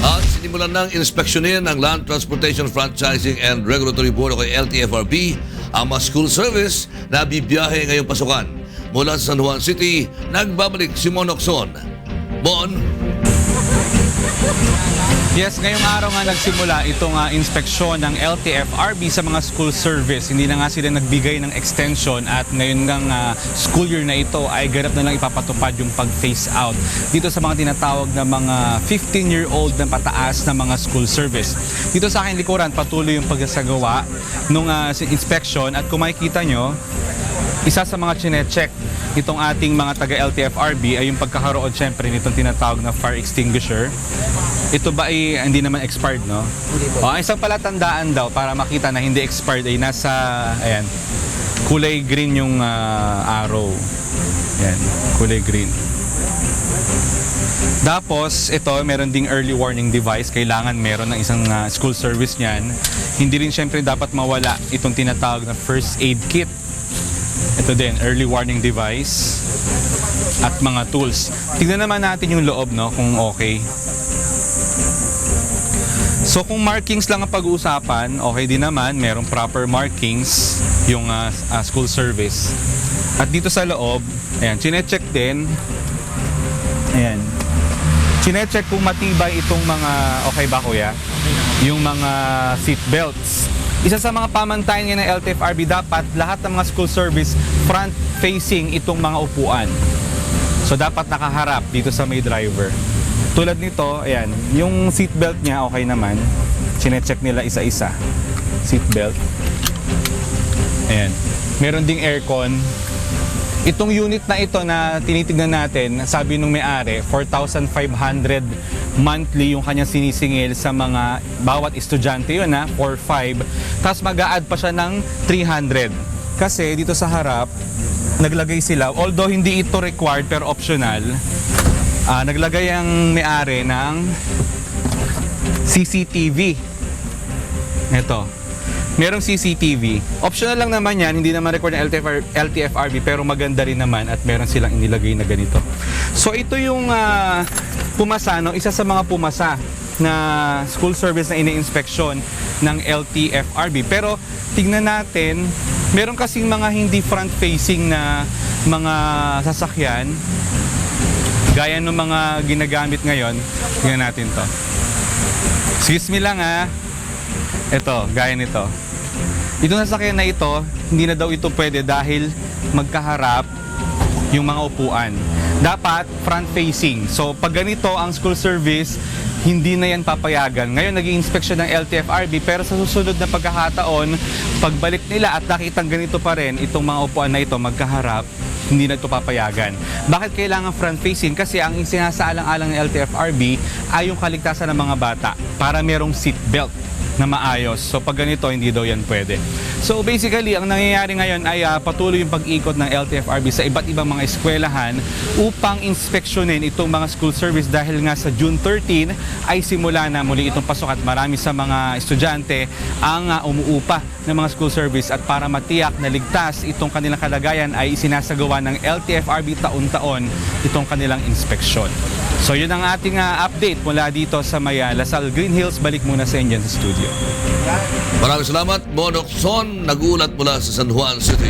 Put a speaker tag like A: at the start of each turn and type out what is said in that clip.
A: At sinimulan ng inspeksyonin ng Land Transportation Franchising and Regulatory Board o kay LTFRB ang mga school service na bibiyahe ngayong pasukan. Mula sa San Juan City, nagbabalik si Mon Locson. Mon?
B: Yes, ngayong araw nga nagsimula itong inspeksyon ng LTFRB sa mga school service. Hindi na nga sila nagbigay ng extension at ngayon ngang school year na ito ay ganap na lang ipapatupad yung pag-phase out dito sa mga tinatawag na mga 15-year-old na pataas na mga school service. Dito sa aking likuran, patuloy yung pagsasagawa ng inspection at kung makikita nyo, isa sa mga chinecheck itong ating mga taga-LTFRB ay yung pagkakaroon syempre nitong tinatawag na fire extinguisher. Ito ba ay hindi naman expired, no? Hindi po. Isang palatandaan daw para makita na hindi expired ay nasa, ayan, kulay green yung arrow. Ayan, kulay green. Tapos, ito, meron ding early warning device. Kailangan meron ng isang school service niyan. Hindi rin syempre dapat mawala itong tinatawag na first aid kit. Ito din, early warning device at mga tools. Tignan naman natin yung loob, no, kung okay. So kung markings lang ang pag-uusapan, okay din naman, merong proper markings yung school service. At dito sa loob, ayan, chinecheck din. Ayan. Chinecheck kung matibay itong mga, okay ba kuya? Yung mga seat belts. Isa sa mga pamantayan ngayon ng LTFRB, dapat lahat ng mga school service front-facing itong mga upuan. So dapat nakaharap dito sa may driver. Tulad nito, ayan, yung seatbelt niya okay naman. Chinecheck nila isa-isa. Seatbelt. Ayan. Meron ding aircon. Itong unit na ito na tinitignan natin, sabi nung may-ari, 4,500 monthly yung kanyang sinisingil sa mga bawat estudyante yun, 4,500. Tapos mag-a-add pa siya ng 300. Kasi dito sa harap, naglagay sila, although hindi ito required pero optional, naglagay ang may-ari ng CCTV. Ito. Merong CCTV. Optional lang naman yan, hindi naman record ng LTFRB pero maganda rin naman at meron silang inilagay na ganito. So ito yung pumasa, no? Isa sa mga pumasa na school service na ini-inspeksyon ng LTFRB. Pero tignan natin, meron kasing mga hindi front-facing na mga sasakyan gaya ng mga ginagamit ngayon. Tingnan natin to. Excuse me lang Ito, gaya nito. Itong sasakyan na ito, hindi na daw ito pwede dahil magkaharap yung mga upuan. Dapat front-facing. So pag ganito ang school service, hindi na yan papayagan. Ngayon nag-i-inspeksyon ng LTFRB pero sa susunod na pagkakataon, pagbalik nila at nakitang ganito pa rin, itong mga upuan na ito magkaharap, hindi na ito papayagan. Bakit kailangan front-facing? Kasi ang sinasaalang-alang ng LTFRB ay yung kaligtasan ng mga bata para merong seatbelt na maayos. So pag ganito, hindi daw yan pwede. So basically, ang nangyayari ngayon ay patuloy yung pag-ikot ng LTFRB sa iba't ibang mga eskwelahan upang inspeksyonin itong mga school service dahil nga sa June 13 ay simula na muli itong pasok at marami sa mga estudyante ang umuupa ng mga school service at para matiyak na ligtas itong kanilang kalagayan ay isinasagawa ng LTFRB taon-taon itong kanilang inspeksyon. So yun ang ating update mula dito sa may Lasal Green Hills. Balik muna sa inyo sa studio.
A: Maraming salamat, Mon Locson, nagulat mula sa San Juan City.